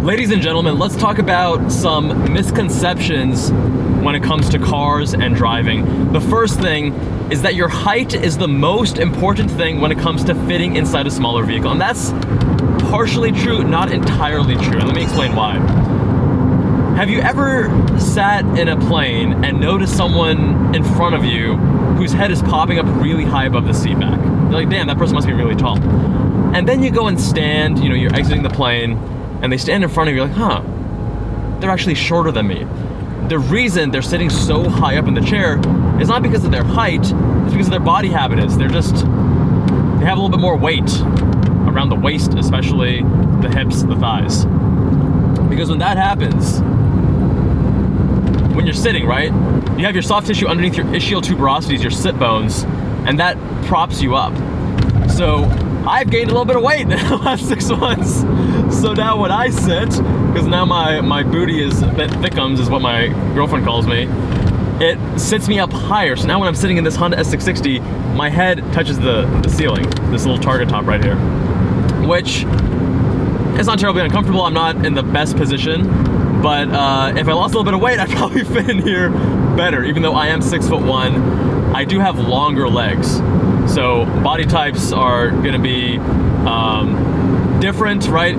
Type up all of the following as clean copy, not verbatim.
Ladies and gentlemen, let's talk about some misconceptions when it comes to cars and driving. The first thing is that your height is the most important thing when it comes to fitting inside a smaller vehicle. And that's partially true, not entirely true. And let me explain why. Have you ever sat in a plane and noticed someone in front of you whose head is popping up really high above the seat back? You're like, damn, that person must be really tall. And then you go and stand, you're exiting the plane, and they stand in front of you, like, huh, they're actually shorter than me. The reason they're sitting so high up in the chair is not because of their height, it's because of their body habitus. They have a little bit more weight around the waist, especially the hips, the thighs. Because when that happens, when you're sitting, right, you have your soft tissue underneath your ischial tuberosities, your sit bones, and that props you up. So I've gained a little bit of weight in the last 6 months. So now when I sit, because now my booty is thickums, is what my girlfriend calls me, it sits me up higher. So now when I'm sitting in this Honda S660, my head touches the ceiling, this little target top right here, which is not terribly uncomfortable. I'm not in the best position, but if I lost a little bit of weight, I'd probably fit in here better. Even though I am 6'1", I do have longer legs. So body types are gonna be different, right?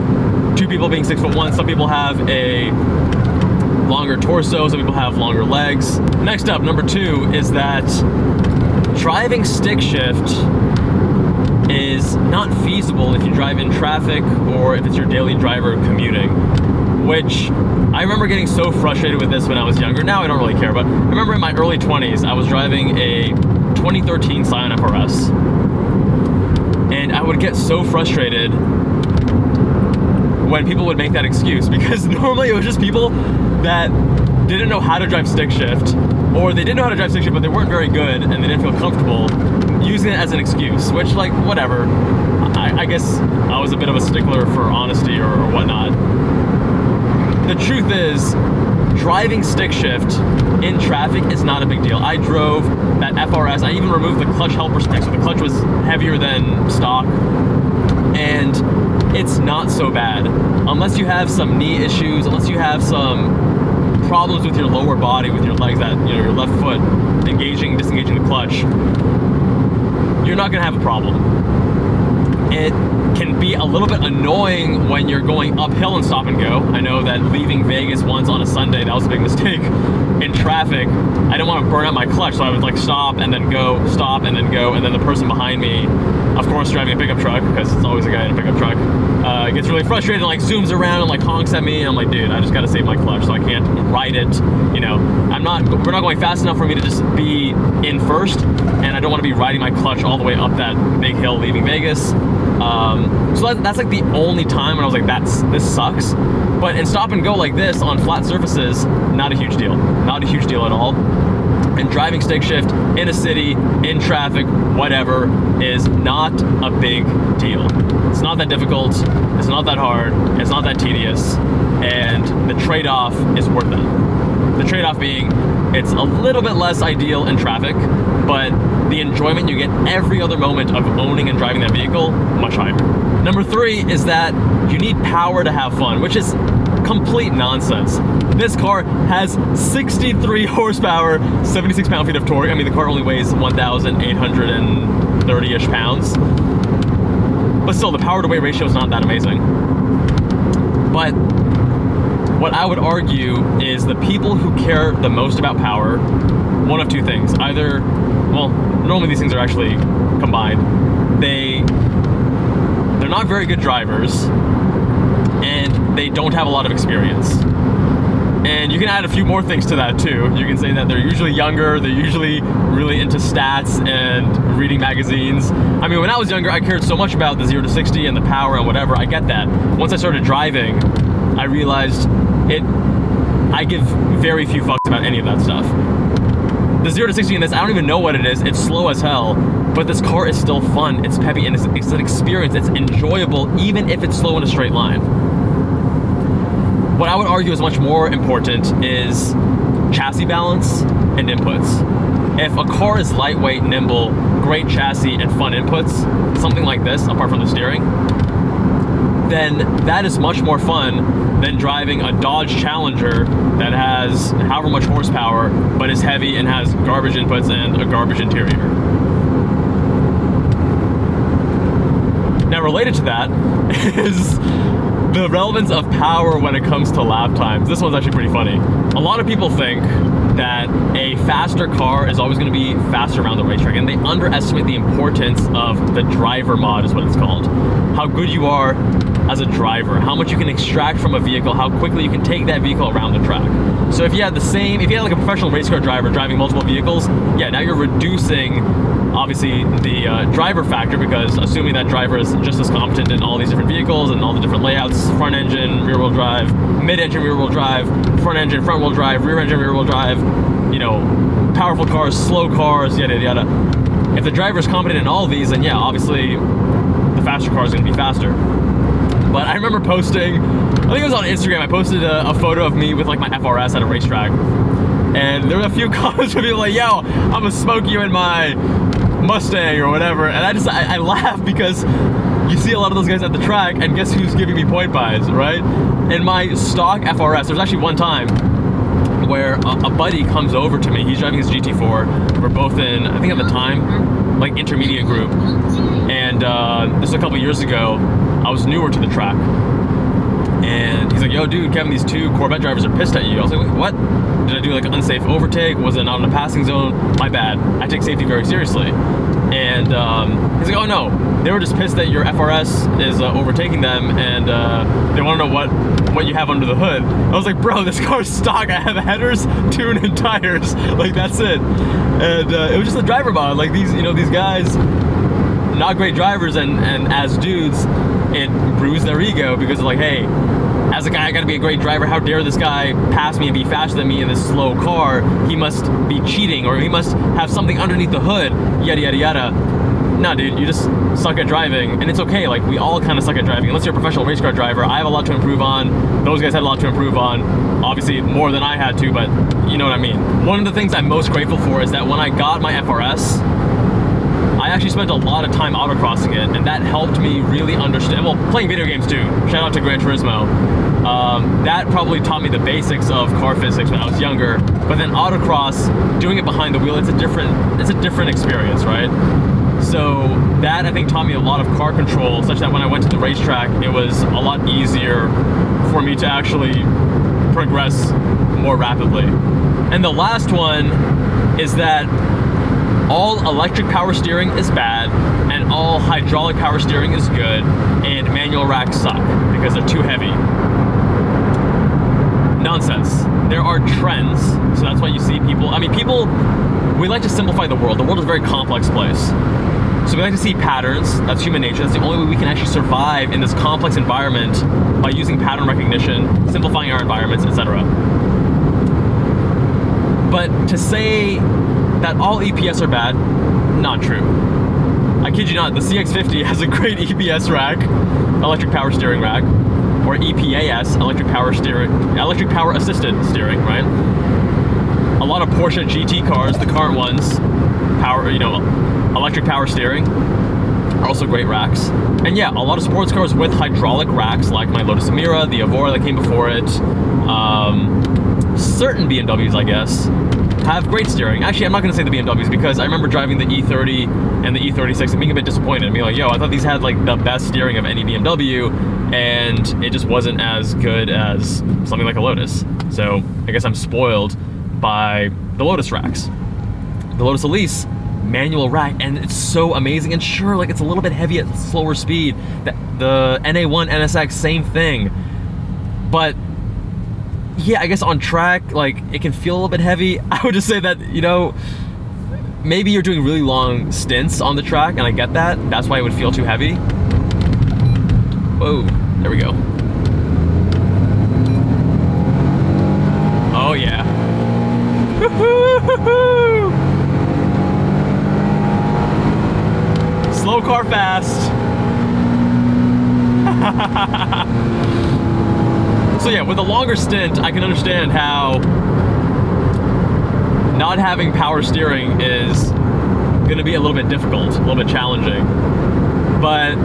Two people being 6'1", some people have a longer torso, some people have longer legs. Next up, number 2, is that driving stick shift is not feasible if you drive in traffic or if it's your daily driver commuting, which I remember getting so frustrated with this when I was younger. Now I don't really care, but I remember in my early 20s, I was driving a 2013 Scion FRS, and I would get so frustrated when people would make that excuse, because normally it was just people that didn't know how to drive stick shift, or they didn't know how to drive stick shift but they weren't very good and they didn't feel comfortable using it as an excuse, which, like, whatever. I guess I was a bit of a stickler for honesty or whatnot. The truth is, driving stick shift in traffic is not a big deal. I drove that FRS, I even removed the clutch helper stick, so the clutch was heavier than stock, and it's not so bad. Unless you have some knee issues, unless you have some problems with your lower body, with your legs, that, your left foot engaging, disengaging the clutch, you're not gonna have a problem. It can be a little bit annoying when you're going uphill and stop and go. I know that leaving Vegas once on a Sunday, that was a big mistake in traffic. I didn't want to burn out my clutch, so I would like stop and then go, stop and then go, and then the person behind me, of course driving a pickup truck, because it's always a guy in a pickup truck, gets really frustrated and like zooms around and like honks at me, and I'm like, dude, I just gotta save my clutch, so I can't ride it. We're not going fast enough for me to just be in first, and I don't want to be riding my clutch all the way up that big hill leaving Vegas. So that's like the only time when I was like, this sucks. But in stop and go like this on flat surfaces, not a huge deal. Not a huge deal at all. And driving stick shift in a city, in traffic, whatever, is not a big deal. It's not that difficult, it's not that hard, it's not that tedious, and the trade-off is worth it. The trade-off being, it's a little bit less ideal in traffic, but the enjoyment you get every other moment of owning and driving that vehicle, much higher. Number 3 is that you need power to have fun, which is complete nonsense. This car has 63 horsepower, 76 pound-feet of torque. I mean, the car only weighs 1,830-ish pounds. But still, the power-to-weight ratio is not that amazing. But what I would argue is the people who care the most about power, one of two things. Either, well, normally these things are actually combined. They're not very good drivers, and they don't have a lot of experience. And you can add a few more things to that too. You can say that they're usually younger, they're usually really into stats and reading magazines. I mean, when I was younger, I cared so much about the 0 to 60 and the power and whatever. I get that. Once I started driving, I realized I give very few fucks about any of that stuff. The 0 to 60 in this, I don't even know what it is. It's slow as hell, but this car is still fun. It's peppy, and it's an experience. It's enjoyable, even if it's slow in a straight line. What I would argue is much more important is chassis balance and inputs. If a car is lightweight, nimble, great chassis, and fun inputs, something like this, apart from the steering, then that is much more fun than driving a Dodge Challenger that has however much horsepower, but is heavy and has garbage inputs and a garbage interior. Now, related to that is the relevance of power when it comes to lap times. This one's actually pretty funny. A lot of people think that a faster car is always going to be faster around the racetrack, and they underestimate the importance of the driver mod, is what it's called. How good you are as a driver, how much you can extract from a vehicle, how quickly you can take that vehicle around the track. So if you had like a professional race car driver driving multiple vehicles, yeah, now you're reducing obviously the driver factor, because assuming that driver is just as competent in all these different vehicles and all the different layouts, front engine, rear wheel drive, mid engine, rear wheel drive, front engine, front wheel drive, rear engine, rear wheel drive, you know, powerful cars, slow cars, yada yada yada. If the driver is competent in all of these, then yeah, obviously the faster car is going to be faster. But I remember posting, I think it was on Instagram, I posted a photo of me with like my FRS at a racetrack, and there were a few comments from people like, yo, I'm gonna smoke you in my Mustang or whatever, and I laugh because you see a lot of those guys at the track, and guess who's giving me point buys, right? In my stock FRS, there's actually one time where a buddy comes over to me, he's driving his GT4, we're both in, I think at the time, like intermediate group, and this was a couple years ago, I was newer to the track, and he's like, yo dude, Kevin, these two Corvette drivers are pissed at you. I was like, wait, what? Did I do like an unsafe overtake? Was it not in a passing zone? My bad. I take safety very seriously. And he's like, oh no, they were just pissed that your FRS is overtaking them, and they want to know what you have under the hood. I was like, bro, this car's stock. I have headers, tune, and tires. Like, that's it. And it was just a driver mod. Like, these guys, not great drivers, and as dudes, it bruised their ego, because they're like, hey, as a guy, I gotta be a great driver. How dare this guy pass me and be faster than me in this slow car? He must be cheating, or he must have something underneath the hood, yada yada yada. Nah, dude, you just suck at driving, and it's okay. Like, we all kind of suck at driving. Unless you're a professional race car driver, I have a lot to improve on. Those guys had a lot to improve on. Obviously, more than I had to, but you know what I mean. One of the things I'm most grateful for is that when I got my FRS, I actually spent a lot of time autocrossing it, and that helped me really understand, well, playing video games too. Shout out to Gran Turismo. That probably taught me the basics of car physics when I was younger, but then autocross, doing it behind the wheel, it's a different experience, right? So that, I think, taught me a lot of car control, such that when I went to the racetrack, it was a lot easier for me to actually progress more rapidly. And the last one is that all electric power steering is bad, and all hydraulic power steering is good, and manual racks suck because they're too heavy. Nonsense. There are trends, so that's why you see people, we like to simplify the world. The world is a very complex place. So we like to see patterns. That's human nature. That's the only way we can actually survive in this complex environment, by using pattern recognition, simplifying our environments, etc. But to say that all EPS are bad, not true. I kid you not, the CX-50 has a great EPS rack, electric power steering rack, or EPAS, electric power assisted steering, right? A lot of Porsche GT cars, the current ones, electric power steering, are also great racks. And yeah, a lot of sports cars with hydraulic racks, like my Lotus Emira, the Evora that came before it, certain BMWs, I guess, have great steering. Actually, I'm not going to say the BMWs, because I remember driving the E30 and the E36 and being a bit disappointed. I mean, like, yo, I thought these had like the best steering of any BMW, and it just wasn't as good as something like a Lotus. So I guess I'm spoiled by the Lotus racks. The Lotus Elise, manual rack, and it's so amazing. And sure, like, it's a little bit heavy at slower speed. The NA1 NSX, same thing. But yeah, I guess on track, like, it can feel a little bit heavy. I would just say that, maybe you're doing really long stints on the track, and I get that. That's why it would feel too heavy. Whoa, there we go. Oh yeah. Slow car fast. So yeah, with a longer stint, I can understand how not having power steering is going to be a little bit difficult, a little bit challenging. But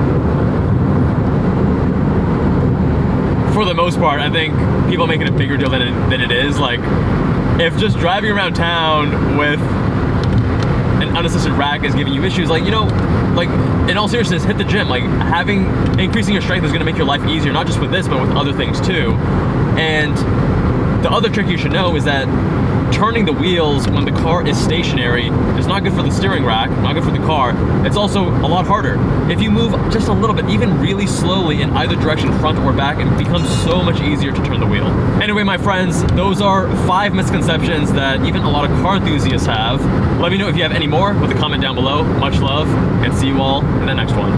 for the most part, I think people make it a bigger deal than it is. Like, if just driving around town with an unassisted rack is giving you issues, like, you know, like, in all seriousness, hit the gym. Like, increasing your strength is gonna make your life easier, not just with this, but with other things too. And the other trick you should know is that turning the wheels when the car is stationary is not good for the steering rack, not good for the car. It's also a lot harder. If you move just a little bit, even really slowly in either direction, front or back, it becomes so much easier to turn the wheel. Anyway, my friends, those are 5 misconceptions that even a lot of car enthusiasts have. Let me know if you have any more with a comment down below. Much love, and see you all in the next one.